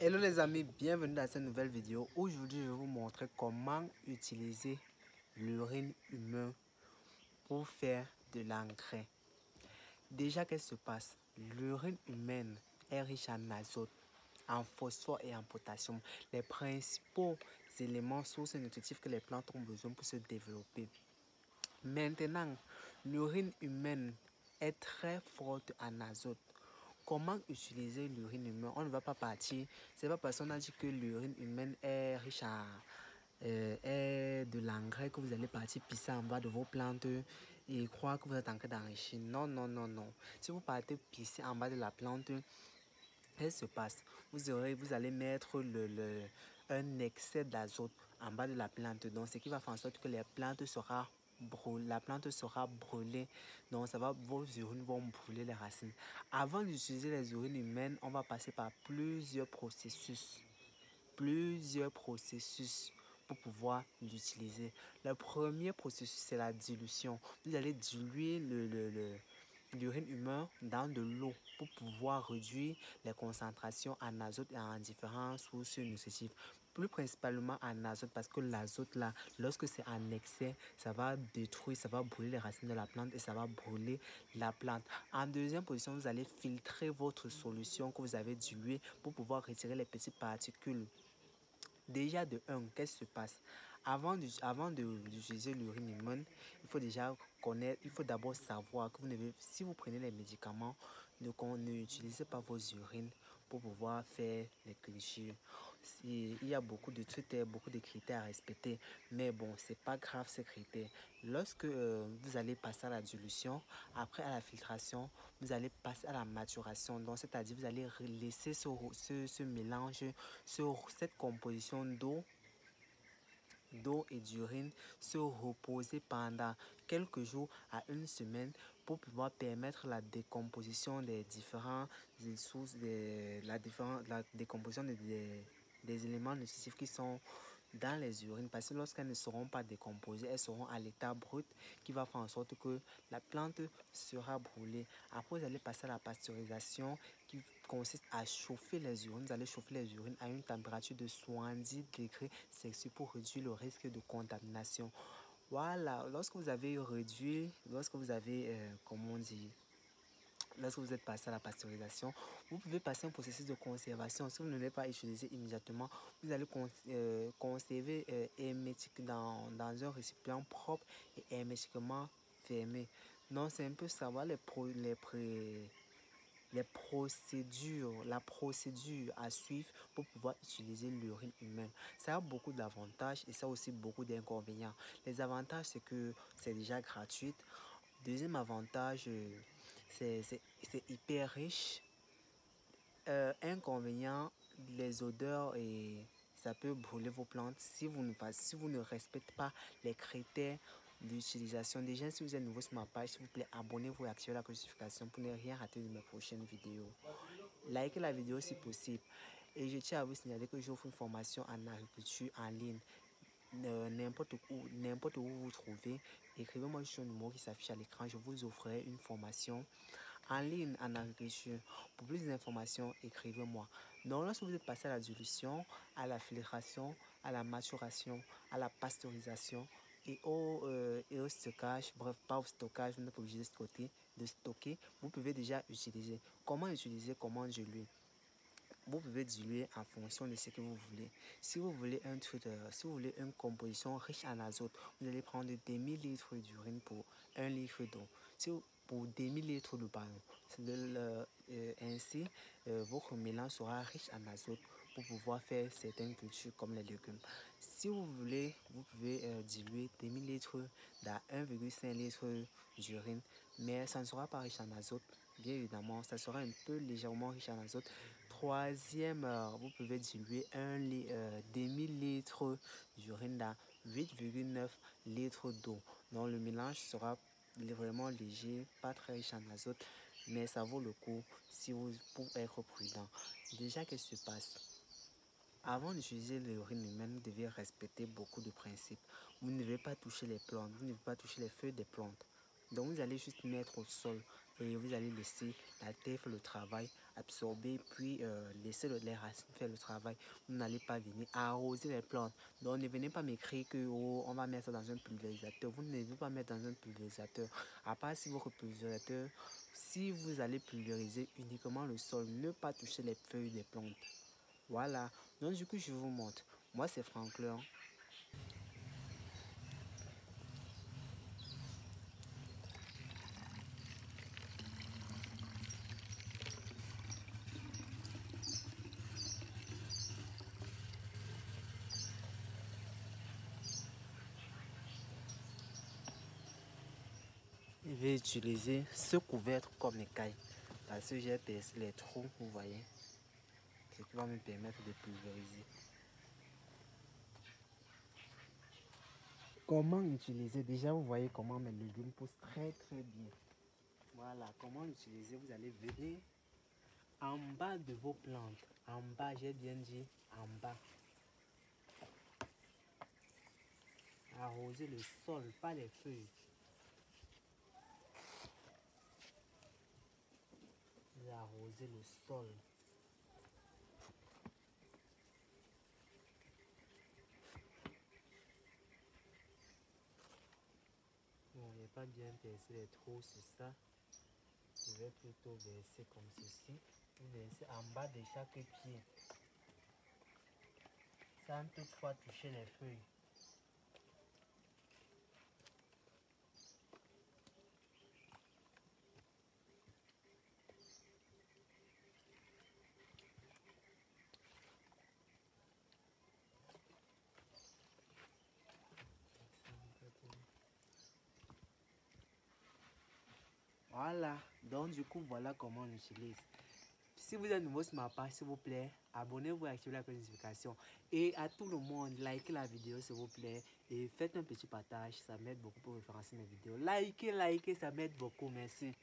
Hello les amis, bienvenue dans cette nouvelle vidéo. Aujourd'hui, je vais vous montrer comment utiliser l'urine humaine pour faire de l'engrais. Déjà, qu'est-ce qui se passe? L'urine humaine est riche en azote, en phosphore et en potassium. Les principaux éléments sources nutritifs que les plantes ont besoin pour se développer. Maintenant, l'urine humaine est très forte en azote. Comment utiliser l'urine humaine? On ne va pas partir. C'est pas parce qu'on a dit que l'urine humaine est riche en est de l'engrais que vous allez partir pisser en bas de vos plantes et croire que vous êtes en train d'enrichir. Non, non, non, non. Si vous partez pisser en bas de la plante, qu'est-ce qui se passe? Vous allez mettre un excès d'azote en bas de la plante. Donc, ce qui va faire en sorte que la plante sera brûlée. Donc, vos urines vont brûler les racines. Avant d'utiliser les urines humaines, on va passer par plusieurs processus. Pour pouvoir l'utiliser. Le premier processus, c'est la dilution. Vous allez diluer l'urine humaine dans de l'eau pour pouvoir réduire les concentrations en azote et en différentes sources nutritives. Plus principalement en azote parce que l'azote là, lorsque c'est en excès, ça va détruire, ça va brûler les racines de la plante et ça va brûler la plante. En deuxième position, vous allez filtrer votre solution que vous avez diluée pour pouvoir retirer les petites particules. Déjà de 1, qu'est-ce qui se passe? Avant d'utiliser l'urine humaine, il faut déjà connaître, il faut d'abord savoir que si vous prenez les médicaments, n'utilisez pas vos urines pour pouvoir faire les cultures. Il y a beaucoup de trucs, beaucoup de critères à respecter, mais bon, c'est pas grave ces critères. Lorsque vous allez passer à la dilution, après à la filtration, vous allez passer à la maturation. Donc, c'est-à-dire vous allez laisser ce mélange, cette composition d'eau et d'urine se reposer pendant quelques jours à une semaine pour pouvoir permettre la décomposition des différentes sources, la décomposition des éléments nutritifs qui sont dans les urines, parce que lorsqu'elles ne seront pas décomposées, elles seront à l'état brut qui va faire en sorte que la plante sera brûlée. Après, vous allez passer à la pasteurisation qui consiste à chauffer les urines. Vous allez chauffer les urines à une température de 70 degrés Celsius pour réduire le risque de contamination. Voilà, lorsque vous avez réduit, lorsque vous avez, comment on dit, lorsque vous êtes passé à la pasteurisation, vous pouvez passer un processus de conservation. Si vous ne l'avez pas utilisé immédiatement, vous allez conserver dans un récipient propre et hermétiquement fermé. Donc, c'est un peu savoir la procédure à suivre pour pouvoir utiliser l'urine humaine. Ça a beaucoup d'avantages et ça a aussi beaucoup d'inconvénients. Les avantages, c'est que c'est déjà gratuit. Deuxième avantage, c'est hyper riche. Inconvénient, les odeurs et ça peut brûler vos plantes si vous ne respectez pas les critères d'utilisation. Déjà, si vous êtes nouveau sur ma page, s'il vous plaît, abonnez-vous et activez la notification pour ne rien rater de mes prochaines vidéos. Likez la vidéo si possible. Et je tiens à vous signaler que j'offre une formation en agriculture en ligne. N'importe où vous vous trouvez, écrivez-moi sur un numéro qui s'affiche à l'écran. Je vous offrirai une formation en ligne en agriculture. Pour plus d'informations, écrivez-moi. Donc, lorsque vous êtes passé à la dilution, à la filtration, à la maturation, à la pasteurisation et au stockage, bref, pas au stockage, vous n'êtes pas obligé de stocker, vous pouvez déjà utiliser. Comment utiliser, comment diluer? Vous pouvez diluer en fonction de ce que vous voulez. Si vous voulez si vous voulez une composition riche en azote, vous allez prendre 2000 litres d'urine pour 1 litre d'eau. Pour 2000 litres de ballon, ainsi, votre mélange sera riche en azote pour pouvoir faire certaines cultures comme les légumes. Si vous voulez, vous pouvez diluer 2000 litres dans 1,5 litre d'urine, mais ça ne sera pas riche en azote. Bien évidemment, ça sera un peu légèrement riche en azote. Troisième, vous pouvez diluer demi litre d'urine dans 8,9 litres d'eau. Donc le mélange sera vraiment léger, pas très riche en azote, mais ça vaut le coup pour être prudent. Déjà, qu'est-ce qui se passe? Avant d'utiliser l'urine humaine, vous devez respecter beaucoup de principes. Vous ne devez pas toucher les plantes, vous ne devez pas toucher les feuilles des plantes. Donc vous allez juste mettre au sol. et vous allez laisser la terre faire le travail, absorber, puis laisser les racines faire le travail. Vous n'allez pas venir arroser les plantes. Donc ne venez pas m'écrire que oh, on va mettre ça dans un pulvérisateur. Vous ne devez pas mettre dans un pulvérisateur. À part si votre pulvérisateur, si vous allez pulvériser uniquement le sol, ne pas toucher les feuilles des plantes. Voilà. Donc du coup, je vous montre. Moi, c'est Franklin. Je vais utiliser ce couvercle comme écaille parce que j'ai percé les trous, vous voyez, ce qui va me permettre de pulvériser. Comment utiliser? Déjà, vous voyez comment mes légumes poussent très bien. Voilà, comment l'utiliser? Vous allez venir en bas de vos plantes. En bas, j'ai bien dit en bas. Arroser le sol, pas les feuilles. Vous arrosez le sol. Bon, il n'est pas bien percé les trous, c'est ça. Je vais plutôt verser comme ceci. Vous versez en bas de chaque pied. Sans toutefois toucher les feuilles. Voilà, donc du coup, voilà comment on utilise. Si vous êtes nouveau sur ma page, s'il vous plaît, abonnez-vous et activez la notification. Et à tout le monde, likez la vidéo s'il vous plaît. Et faites un petit partage, ça m'aide beaucoup pour référencer mes vidéos. Likez, ça m'aide beaucoup, merci.